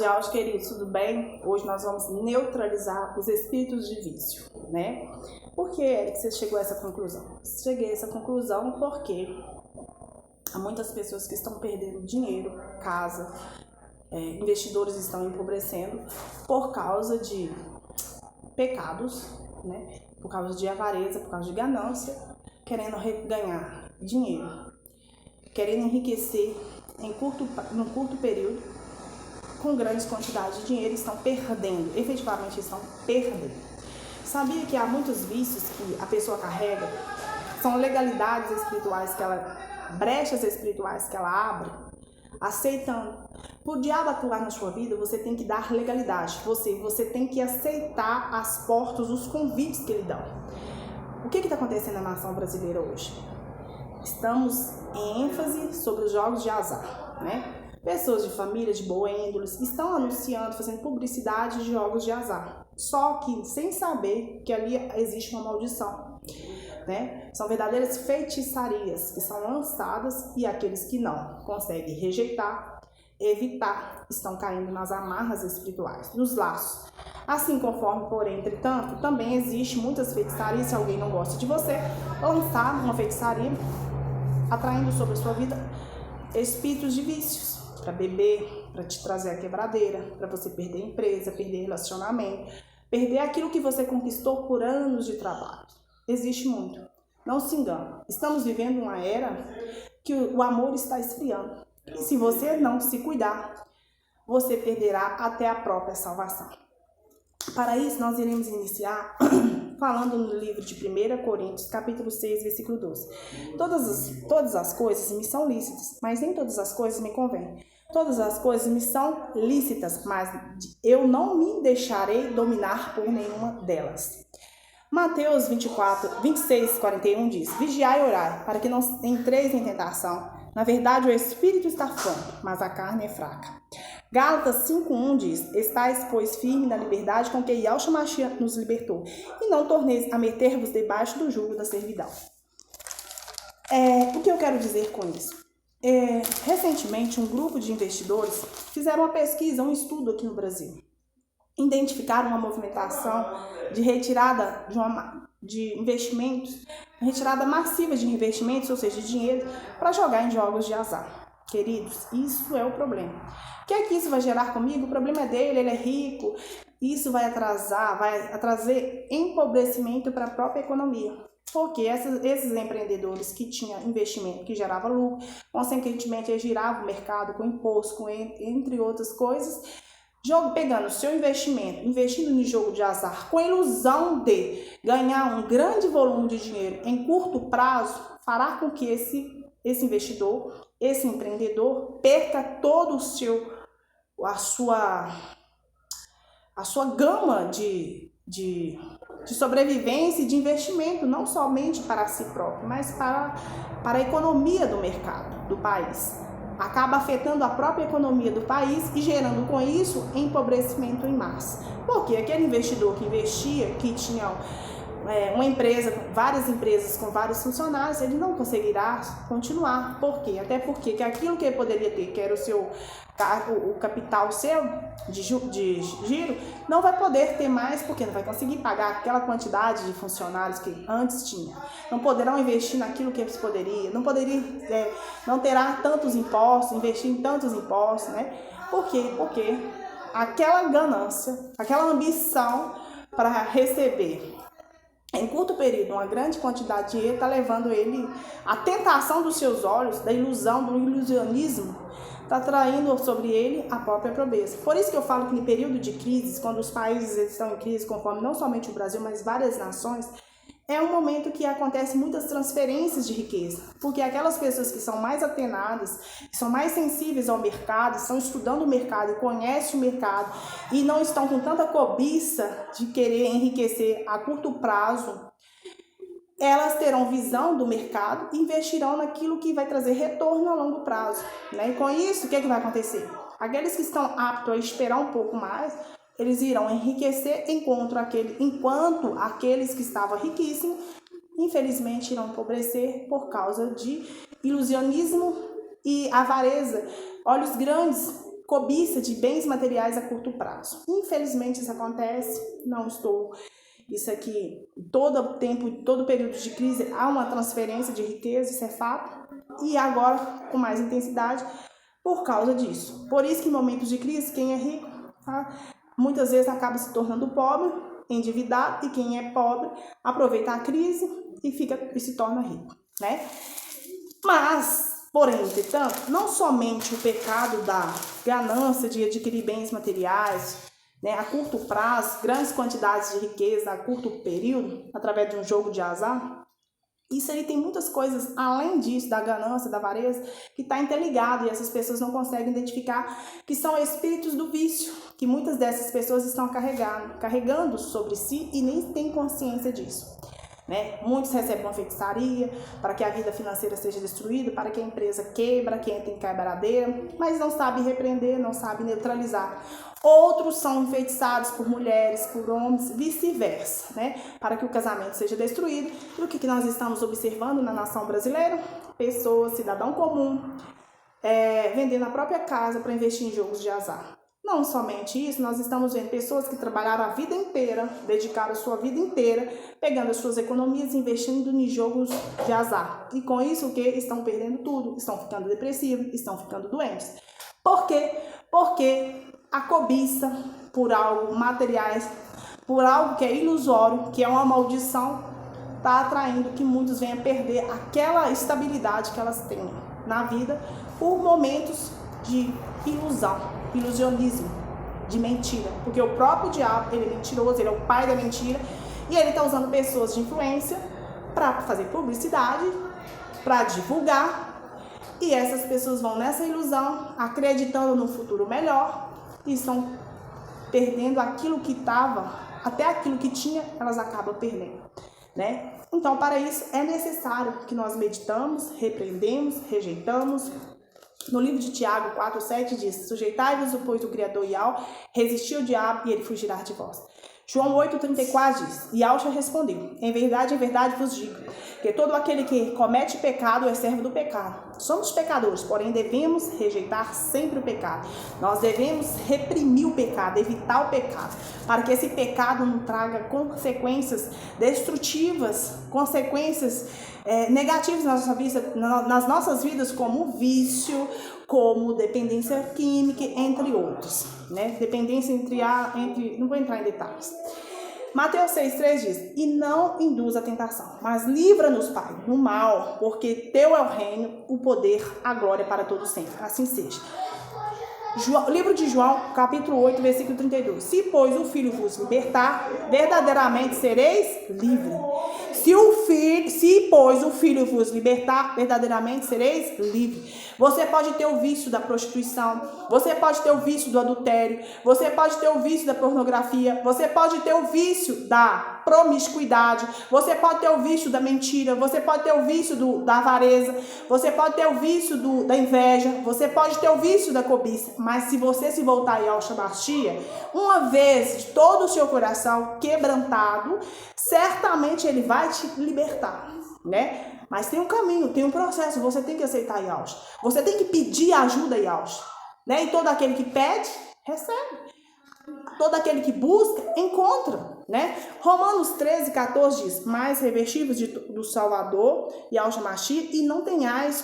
Dia, queridos, tudo bem? Hoje nós vamos neutralizar os espíritos de vício, né? Por que, Eric, você chegou a essa conclusão? Cheguei a essa conclusão porque há muitas pessoas que estão perdendo dinheiro, casa, investidores estão empobrecendo por causa de pecados, né? Por causa de avareza, por causa de ganância, querendo ganhar dinheiro, querendo enriquecer num curto período, com grandes quantidades de dinheiro, estão perdendo, efetivamente estão perdendo. Sabia que há muitos vícios que a pessoa carrega, são legalidades espirituais brechas espirituais que ela abre, aceitando. Para o diabo atuar na sua vida, você tem que dar legalidade, você tem que aceitar as portas, os convites que ele dão. O que está acontecendo na nação brasileira hoje? Estamos em ênfase sobre os jogos de azar, né? Pessoas de família, de boa índole, estão anunciando, fazendo publicidade de jogos de azar. Só que sem saber que ali existe uma maldição, né? São verdadeiras feitiçarias que são lançadas e aqueles que não conseguem rejeitar, evitar, estão caindo nas amarras espirituais, nos laços. Assim conforme, porém, entretanto, também existe muitas feitiçarias, se alguém não gosta de você, lançar uma feitiçaria, atraindo sobre a sua vida espíritos de vícios, para beber, para te trazer a quebradeira, para você perder empresa, perder relacionamento, perder aquilo que você conquistou por anos de trabalho. Existe muito. Não se engane. Estamos vivendo uma era que o amor está esfriando. E se você não se cuidar, você perderá até a própria salvação. Para isso, nós iremos iniciar falando no livro de 1 Coríntios, capítulo 6, versículo 12. Todas as coisas me são lícitas, mas nem todas as coisas me convêm. Todas as coisas me são lícitas, mas eu não me deixarei dominar por nenhuma delas. Mateus 26, 41 diz: Vigiai e orai, para que não entreis em tentação. Na verdade, o espírito está forte, mas a carne é fraca. Gálatas 5:1 diz: Estais, pois, firme na liberdade com que Yahshua Mashiach nos libertou, e não torneis a meter-vos debaixo do jugo da servidão. O que eu quero dizer com isso? Recentemente, um grupo de investidores fizeram uma pesquisa, um estudo aqui no Brasil. Identificaram uma movimentação de retirada de investimentos, retirada massiva de investimentos, ou seja, de dinheiro, para jogar em jogos de azar. Queridos, isso é o problema. O que é que isso vai gerar comigo? O problema é dele, ele é rico. Isso vai trazer empobrecimento para a própria economia. Porque esses empreendedores que tinham investimento que gerava lucro, consequentemente giravam o mercado com imposto, entre outras coisas, pegando o seu investimento, investindo no jogo de azar, com a ilusão de ganhar um grande volume de dinheiro em curto prazo, fará com que esse investidor, esse empreendedor, perca todo a sua gama de sobrevivência e de investimento, não somente para si próprio, mas para a economia do mercado, do país. Acaba afetando a própria economia do país e gerando com isso empobrecimento em massa. Porque aquele investidor que investia, que tinha uma empresa, várias empresas com vários funcionários, ele não conseguirá continuar. Por quê? Até porque aquilo que ele poderia ter, que era o capital seu de giro, não vai poder ter mais, porque não vai conseguir pagar aquela quantidade de funcionários que antes tinha. Não poderão investir naquilo que eles poderiam, não terá tantos impostos, investir em tantos impostos, né? Por quê? Porque aquela ganância, aquela ambição para receber em curto período uma grande quantidade de dinheiro está levando ele à tentação dos seus olhos, da ilusão, do ilusionismo, está traindo sobre ele a própria pobreza. Por isso que eu falo que em período de crise, quando os países estão em crise, conforme não somente o Brasil, mas várias nações, é um momento que acontecem muitas transferências de riqueza, porque aquelas pessoas que são mais atenadas, que são mais sensíveis ao mercado, estão estudando o mercado e conhecem o mercado e não estão com tanta cobiça de querer enriquecer a curto prazo, elas terão visão do mercado e investirão naquilo que vai trazer retorno a longo prazo, né? E com isso, o que vai acontecer? Aqueles que estão aptos a esperar um pouco mais, eles irão enriquecer enquanto aqueles que estavam riquíssimos, infelizmente, irão empobrecer por causa de ilusionismo e avareza, olhos grandes, cobiça de bens materiais a curto prazo. Infelizmente isso acontece, isso aqui, todo tempo, todo período de crise há uma transferência de riqueza, isso é fato, e agora com mais intensidade por causa disso. Por isso que em momentos de crise, quem é rico, muitas vezes acaba se tornando pobre, endividado, e quem é pobre aproveita a crise e se torna rico, né? Mas, porém, entretanto, não somente o pecado da ganância de adquirir bens materiais, né, a curto prazo, grandes quantidades de riqueza a curto período, através de um jogo de azar, isso aí tem muitas coisas, além disso, da ganância, da avareza, que está interligado, e essas pessoas não conseguem identificar que são espíritos do vício, que muitas dessas pessoas estão carregando sobre si e nem têm consciência disso. Né? Muitos recebem uma feitiçaria para que a vida financeira seja destruída, para que a empresa quebra, que entra em quebradeira, mas não sabe repreender, não sabe neutralizar. Outros são enfeitiçados por mulheres, por homens, vice-versa, né? Para que o casamento seja destruído. E o que nós estamos observando na nação brasileira? Pessoas, cidadão comum, vendendo a própria casa para investir em jogos de azar. Não somente isso, nós estamos vendo pessoas que trabalharam a vida inteira, dedicaram a sua vida inteira, pegando as suas economias e investindo em jogos de azar. E com isso, o que? Estão perdendo tudo, estão ficando depressivos, estão ficando doentes. Por quê? Porque a cobiça por algo materiais, por algo que é ilusório, que é uma maldição, está atraindo que muitos venham perder aquela estabilidade que elas têm na vida por momentos de ilusão. Ilusionismo, de mentira, porque o próprio diabo, ele é mentiroso, ele é o pai da mentira, e ele está usando pessoas de influência para fazer publicidade, para divulgar, e essas pessoas vão nessa ilusão, acreditando no futuro melhor, e estão perdendo aquilo que estava, até aquilo que tinha, elas acabam perdendo, né? Então, para isso, é necessário que nós meditamos, repreendemos, rejeitamos. No livro de Tiago 4,7 diz: sujeitai-vos, pois, do Criador Ial, resisti ao diabo e ele fugirá de vós. João 8,34 diz: e Yahshua respondeu: em verdade vos digo, que todo aquele que comete pecado é servo do pecado. Somos pecadores, porém devemos rejeitar sempre o pecado. Nós devemos reprimir o pecado, evitar o pecado, para que esse pecado não traga consequências destrutivas, consequências negativas nas nossas vidas, como vício, como dependência química, entre outros, né? Dependência não vou entrar em detalhes. Mateus 6,3 diz: e não induz a tentação, mas livra-nos, Pai, do mal, porque teu é o reino, o poder, a glória para todo sempre. Assim seja. Livro de João, capítulo 8, versículo 32. Se, pois, o Filho vos libertar, verdadeiramente sereis livres. Se, pois, o Filho vos libertar, verdadeiramente sereis livres. Você pode ter o vício da prostituição, você pode ter o vício do adultério, você pode ter o vício da pornografia, você pode ter o vício da promiscuidade, você pode ter o vício da mentira, você pode ter o vício da avareza, você pode ter o vício da inveja, você pode ter o vício da cobiça, mas se você se voltar a Yahshua Mashiach, uma vez de todo o seu coração quebrantado, certamente ele vai te libertar, né? Mas tem um caminho, tem um processo, você tem que aceitar Yahshua, você tem que pedir ajuda a Yahshua, né? E todo aquele que pede, recebe. Todo aquele que busca, encontra, né? Romanos 13,14 diz: mas revestivos do Salvador, Yahshua Mashiach, e não tenhais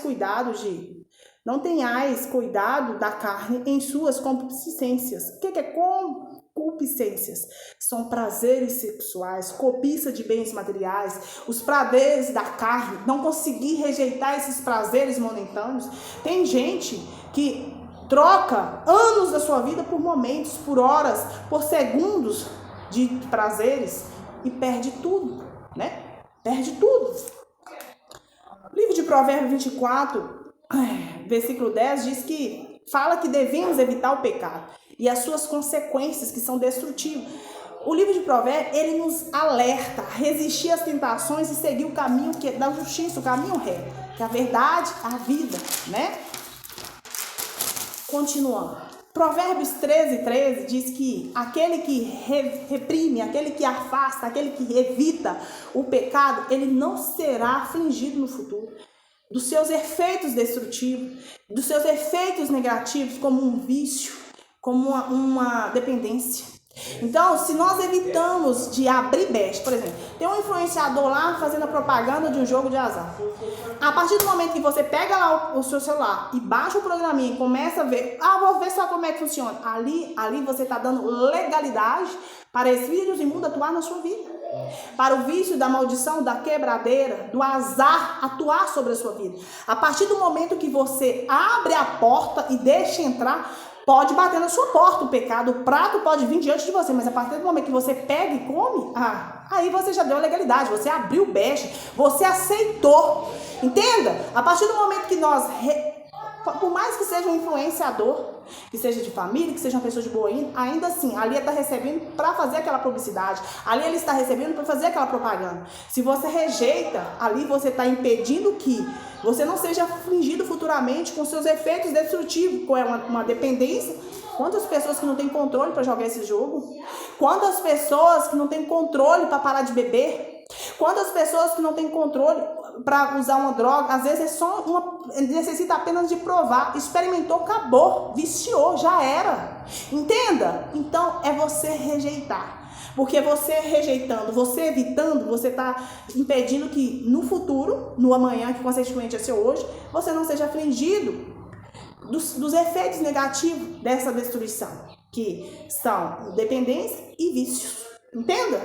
cuidado da carne em suas concupiscências. O que é concupiscências? São prazeres sexuais, cobiça de bens materiais, os prazeres da carne, não conseguir rejeitar esses prazeres momentâneos. Tem gente que troca anos da sua vida por momentos, por horas, por segundos de prazeres e perde tudo, né? Perde tudo. O livro de Provérbios 24, versículo 10 diz que fala que devemos evitar o pecado e as suas consequências, que são destrutivas. O livro de Provérbios, ele nos alerta a resistir às tentações e seguir o caminho da justiça, o caminho reto, que é a verdade, a vida, né? Continuando. Provérbios 13 diz que aquele que reprime, aquele que afasta, aquele que evita o pecado, ele não será afligido no futuro. dos seus efeitos destrutivos, dos seus efeitos negativos, como um vício, como uma dependência. Então, se nós evitamos de abrir brecha, por exemplo, tem um influenciador lá fazendo a propaganda de um jogo de azar. A partir do momento que você pega lá o seu celular e baixa o programinha e começa a ver, vou ver só como é que funciona. Ali você está dando legalidade para esse vírus imundo atuar na sua vida. Para o vício da maldição, da quebradeira, do azar atuar sobre a sua vida. A partir do momento que você abre a porta e deixa entrar, pode bater na sua porta o pecado, o prato pode vir diante de você, mas a partir do momento que você pega e come, aí você já deu a legalidade, você abriu o brecha, você aceitou. Entenda? A partir do momento que nós, por mais que seja um influenciador, que seja de família, que seja uma pessoa de boa índole, ainda assim, ali ele está recebendo para fazer aquela publicidade, ali ele está recebendo para fazer aquela propaganda. Se você rejeita, ali você está impedindo que você não seja afligido futuramente com seus efeitos destrutivos, com uma dependência. Quantas pessoas que não têm controle para jogar esse jogo? Quantas pessoas que não têm controle para parar de beber? Quantas pessoas que não têm controle para usar uma droga? Às vezes necessita apenas de provar, experimentou, acabou, viciou, já era. Entenda? Então é você rejeitar. Porque você rejeitando, você evitando, você está impedindo que no futuro, no amanhã, que consequentemente é seu hoje, você não seja afligido dos efeitos negativos dessa destruição, que são dependência e vícios. Entenda?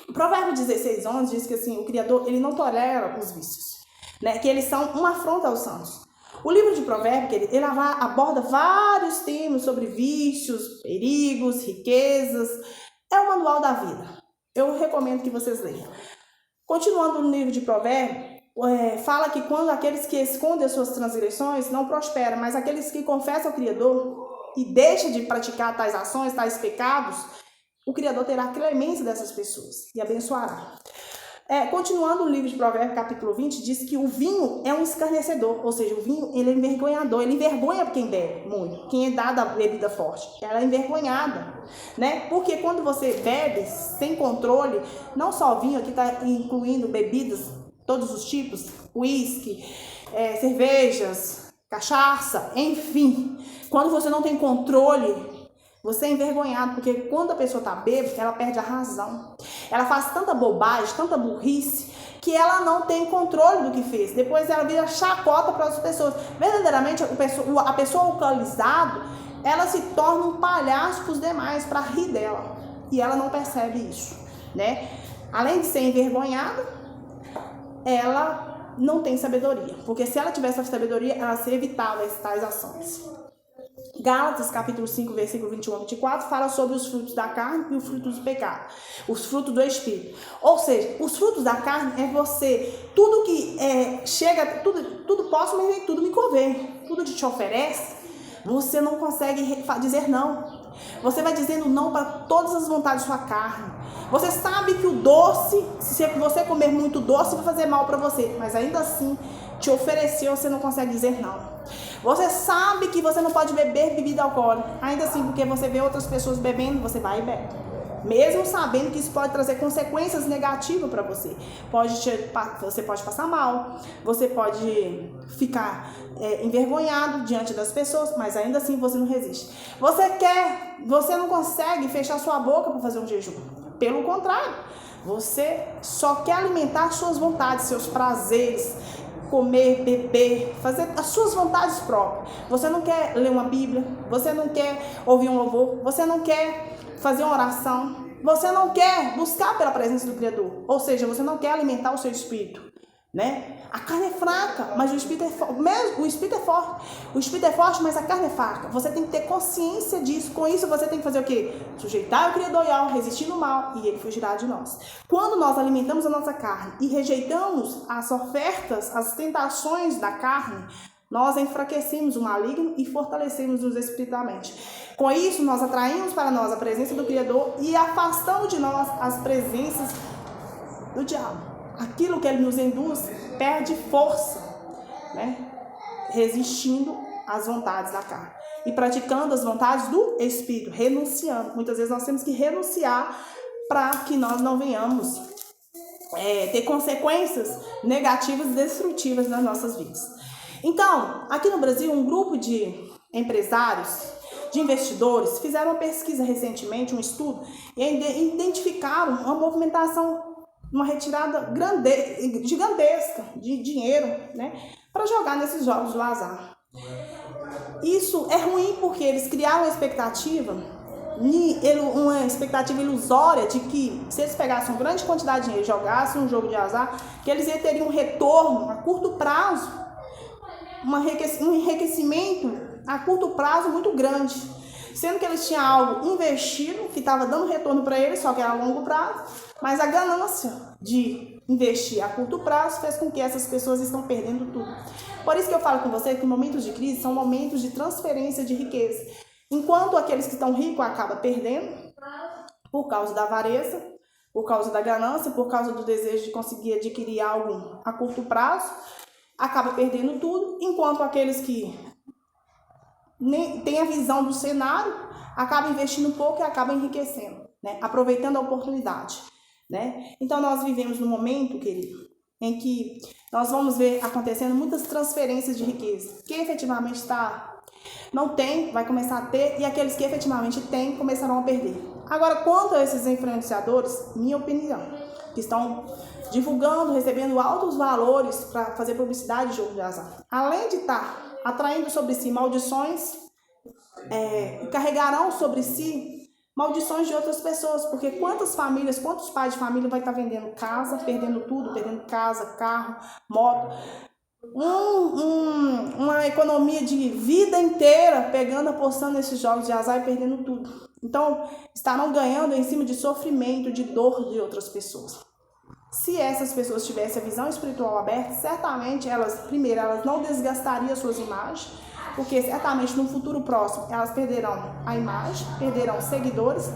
O Provérbio 16:11 diz que assim, o Criador ele não tolera os vícios, né? Que eles são uma afronta aos santos. O livro de Provérbios ele aborda vários temas sobre vícios, perigos, riquezas. É o manual da vida. Eu recomendo que vocês leiam. Continuando no livro de Provérbios, fala que quando aqueles que escondem as suas transgressões não prosperam, mas aqueles que confessam ao Criador e deixam de praticar tais ações, tais pecados, o Criador terá clemência dessas pessoas e abençoará. Continuando o livro de Provérbios, capítulo 20, diz que o vinho é um escarnecedor, ou seja, o vinho ele é envergonhador, ele envergonha quem bebe muito, quem é dado a bebida forte, ela é envergonhada, né? Porque quando você bebe sem controle, não só vinho, aqui está incluindo bebidas, todos os tipos, uísque, cervejas, cachaça, enfim, quando você não tem controle, você é envergonhado, porque quando a pessoa está bêbada, ela perde a razão. Ela faz tanta bobagem, tanta burrice, que ela não tem controle do que fez. Depois ela vira chacota para outras pessoas. Verdadeiramente, a pessoa alcoolizada, ela se torna um palhaço para os demais, para rir dela. E ela não percebe isso, né? Além de ser envergonhada, ela não tem sabedoria. Porque se ela tivesse a sabedoria, ela se evitava tais ações. Gálatas, capítulo 5, versículo 21 a 24, fala sobre os frutos da carne e os frutos do pecado, os frutos do Espírito. Ou seja, os frutos da carne é você, tudo que chega, tudo posso, mas nem tudo me convém. Tudo que te oferece, você não consegue dizer não. Você vai dizendo não para todas as vontades da sua carne. Você sabe que o doce, se você comer muito doce, vai fazer mal para você, mas ainda assim, te ofereceu, você não consegue dizer não. Você sabe que você não pode beber bebida alcoólica, ainda assim, porque você vê outras pessoas bebendo, você vai e bebe. Mesmo sabendo que isso pode trazer consequências negativas para você. Você pode passar mal, você pode ficar envergonhado diante das pessoas, mas ainda assim você não resiste. Você não consegue fechar sua boca para fazer um jejum. Pelo contrário, você só quer alimentar suas vontades, seus prazeres, comer, beber, fazer as suas vontades próprias. Você não quer ler uma Bíblia, você não quer ouvir um louvor, você não quer fazer uma oração, você não quer buscar pela presença do Criador. Ou seja, você não quer alimentar o seu espírito, né? A carne é fraca, mas o espírito é forte. O espírito é forte. O espírito é forte, mas a carne é fraca. Você tem que ter consciência disso. Com isso, você tem que fazer o quê? Sujeitar o Criador e resistir no mal, e ele fugirá de nós. Quando nós alimentamos a nossa carne e rejeitamos as ofertas, as tentações da carne, nós enfraquecemos o maligno e fortalecemos-nos espiritualmente. Com isso, nós atraímos para nós a presença do Criador e afastamos de nós as presenças do diabo. Aquilo que ele nos induz perde força, né? Resistindo às vontades da carne e praticando as vontades do Espírito, renunciando. Muitas vezes nós temos que renunciar para que nós não venhamos ter consequências negativas e destrutivas nas nossas vidas. Então, aqui no Brasil, um grupo de empresários, de investidores, fizeram uma pesquisa recentemente, um estudo, e identificaram uma movimentação, uma retirada gigantesca de dinheiro, né, para jogar nesses jogos do azar. Isso é ruim porque eles criaram uma expectativa ilusória de que se eles pegassem uma grande quantidade de dinheiro e jogassem um jogo de azar, que eles teriam um retorno a curto prazo, um enriquecimento a curto prazo muito grande, sendo que eles tinham algo investido que estava dando retorno para eles, só que era a longo prazo, mas a ganância de investir a curto prazo fez com que essas pessoas estão perdendo tudo. Por isso que eu falo com você que momentos de crise são momentos de transferência de riqueza. Enquanto aqueles que estão ricos acabam perdendo por causa da avareza, por causa da ganância, por causa do desejo de conseguir adquirir algo a curto prazo, acaba perdendo tudo, enquanto aqueles que nem têm a visão do cenário acabam investindo um pouco e acabam enriquecendo, né? Aproveitando a oportunidade, né? Então nós vivemos num momento, querido, em que nós vamos ver acontecendo muitas transferências de riqueza. Quem efetivamente não tem, vai começar a ter, e aqueles que efetivamente têm, começarão a perder. Agora, quanto a esses influenciadores, minha opinião, que estão divulgando, recebendo altos valores para fazer publicidade de jogo de azar, além de estar atraindo sobre si maldições, carregarão sobre si maldições de outras pessoas, porque quantos pais de família vai estar vendendo casa, perdendo tudo, perdendo casa, carro, moto, uma economia de vida inteira pegando, apostando nesses jogos de azar e perdendo tudo. Então, estarão ganhando em cima de sofrimento, de dor de outras pessoas. Se essas pessoas tivessem a visão espiritual aberta, certamente elas não desgastariam suas imagens, porque certamente no futuro próximo elas perderão a imagem, perderão seguidores,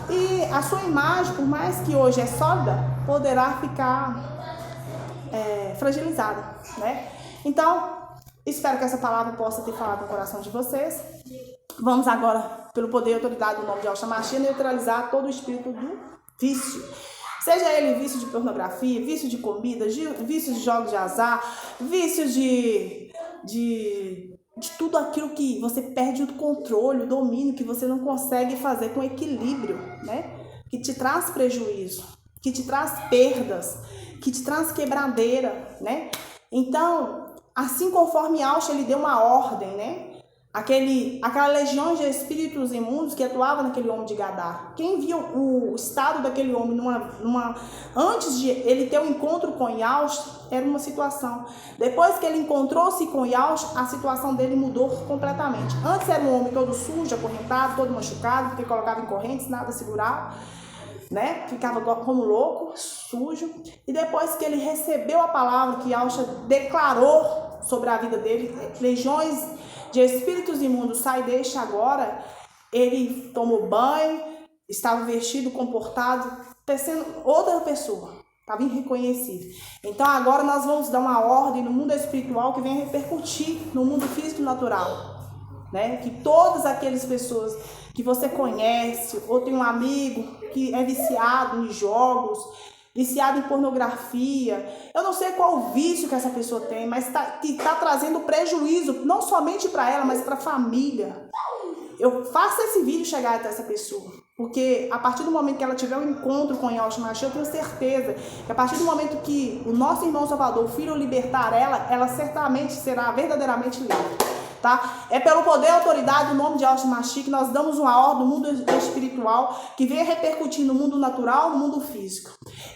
e a sua imagem, por mais que hoje é sólida, poderá ficar fragilizada, né? Então, espero que essa palavra possa ter falado no coração de vocês. Vamos agora, pelo poder e autoridade do nome de Yahshua Mashiach, neutralizar todo o espírito do vício. Seja ele vício de pornografia, vício de comida, vício de jogos de azar, vício de tudo aquilo que você perde o controle, o domínio, que você não consegue fazer com equilíbrio, né? Que te traz prejuízo, que te traz perdas, que te traz quebradeira, né? Então, assim conforme Yahshua ele deu uma ordem, né? Aquela legião de espíritos imundos que atuava naquele homem de Gadara. Quem viu o estado daquele homem antes de ele ter um encontro com Yahshua, era uma situação. Depois que ele encontrou-se com Yahshua, a situação dele mudou completamente. Antes era um homem todo sujo, acorrentado, todo machucado, porque colocava em correntes, nada segurava, né? Ficava como louco, sujo. E depois que ele recebeu a palavra que Yahshua declarou sobre a vida dele, legiões de espíritos imundos, sai e deixa agora, ele tomou banho, estava vestido, comportado, sendo outra pessoa, estava irreconhecível. Então agora nós vamos dar uma ordem no mundo espiritual que venha repercutir no mundo físico e natural, né? Que todas aquelas pessoas que você conhece, ou tem um amigo que é viciado em jogos, viciado em pornografia, eu não sei qual o vício que essa pessoa tem, mas que está trazendo prejuízo, não somente para ela, mas para a família. Eu faço esse vídeo chegar até essa pessoa, porque a partir do momento que ela tiver um encontro com Yahshua Mashiach, eu tenho certeza que a partir do momento que o nosso irmão Salvador, o Filho, libertar ela certamente será verdadeiramente livre. Tá? É pelo poder e autoridade do nome de Yahshua Mashiach que nós damos uma ordem no mundo espiritual que venha repercutir no mundo natural, no mundo físico.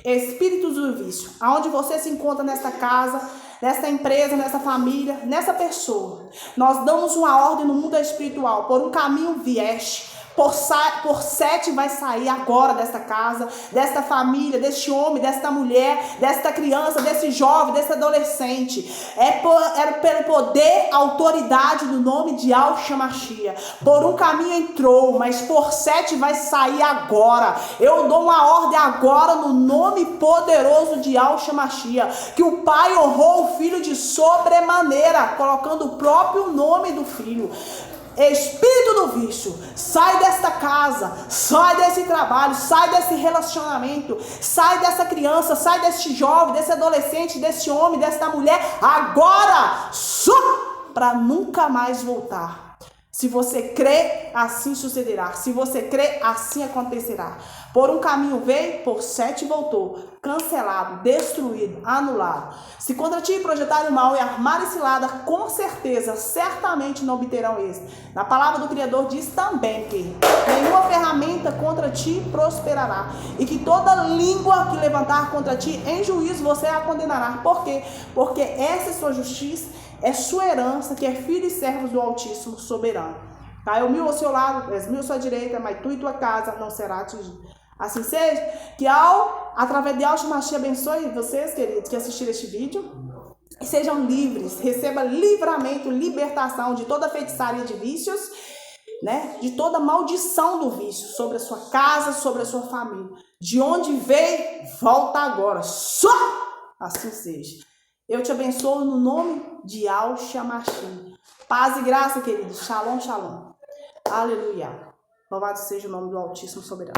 Espíritos do vício, aonde você se encontra nesta casa, nesta empresa, nessa família, nessa pessoa, nós damos uma ordem no mundo espiritual. Por um caminho vieste, por 7 vai sair agora desta casa, desta família, deste homem, desta mulher, desta criança, desse jovem, desse adolescente. É pelo poder, autoridade do nome de Yahshua Mashiach. Por um caminho entrou, mas por 7 vai sair agora. Eu dou uma ordem agora no nome poderoso de Yahshua Mashiach, que o Pai honrou o Filho de sobremaneira, colocando o próprio nome do Filho. Espírito do vício, sai desta casa, sai desse trabalho, sai desse relacionamento, sai dessa criança, sai desse jovem, desse adolescente, desse homem, dessa mulher, agora, para nunca mais voltar. Se você crê, assim sucederá. Se você crê, assim acontecerá. Por um caminho veio, por 7 voltou. Cancelado, destruído, anulado. Se contra ti projetarem mal e armarem cilada, com certeza, certamente não obterão êxito. Na palavra do Criador diz também que nenhuma ferramenta contra ti prosperará. E que toda língua que levantar contra ti, em juízo você a condenará. Por quê? Porque essa é sua justiça, é sua herança, que é filho e servos do Altíssimo Soberano. Caiu 1000 ao seu lado, 10.000 à sua direita, mas tu e tua casa não será atingido. Assim seja, que através de Yahshua Mashiach abençoe vocês, queridos, que assistiram este vídeo. E sejam livres, receba livramento, libertação de toda feitiçaria de vícios, né? De toda maldição do vício sobre a sua casa, sobre a sua família. De onde veio, volta agora. Só assim seja. Eu te abençoo no nome de Yahshua Mashiach. Paz e graça, queridos. Shalom, shalom. Aleluia. Louvado seja o nome do Altíssimo Soberano.